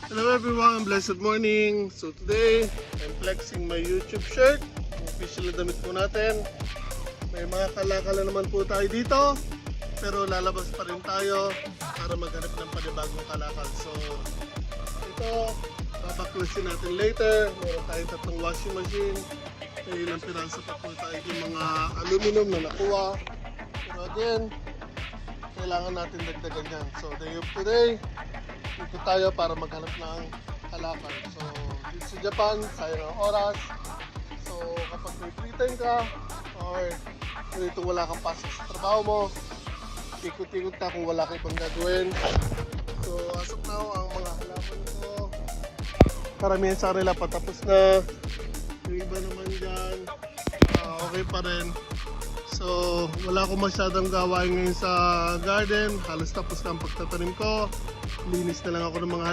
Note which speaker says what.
Speaker 1: Hello everyone, blessed morning. So today, I'm flexing my YouTube shirt. Official na damit po natin. May mga kalakala naman po tayo dito. Pero lalabas pa rin tayo para maghanap ng panibagong kalakal. So ito, babaklasin natin later. Meron tayong tatlong washing machine. May ilang piraso pa po tayo yung mga aluminum na nakuha. Pero again, kailangan natin dagdagan yan. So day of today, dito tayo para maghanap ng kalakal. So dito sa Japan, sayang ang oras. So kapag may free time ka or dito wala kang pasok sa trabaho mo, ikot-ikot ka kung wala kang ibang gagawin. So as of now, ang mga halaman ko, karamihan sa kanila patapos na. Yung iba naman dyan, okay pa rin. So wala akong masyadong gawain ngayon sa garden. Halos tapos na ang pagtatanim ko. Linis na lang ako ng mga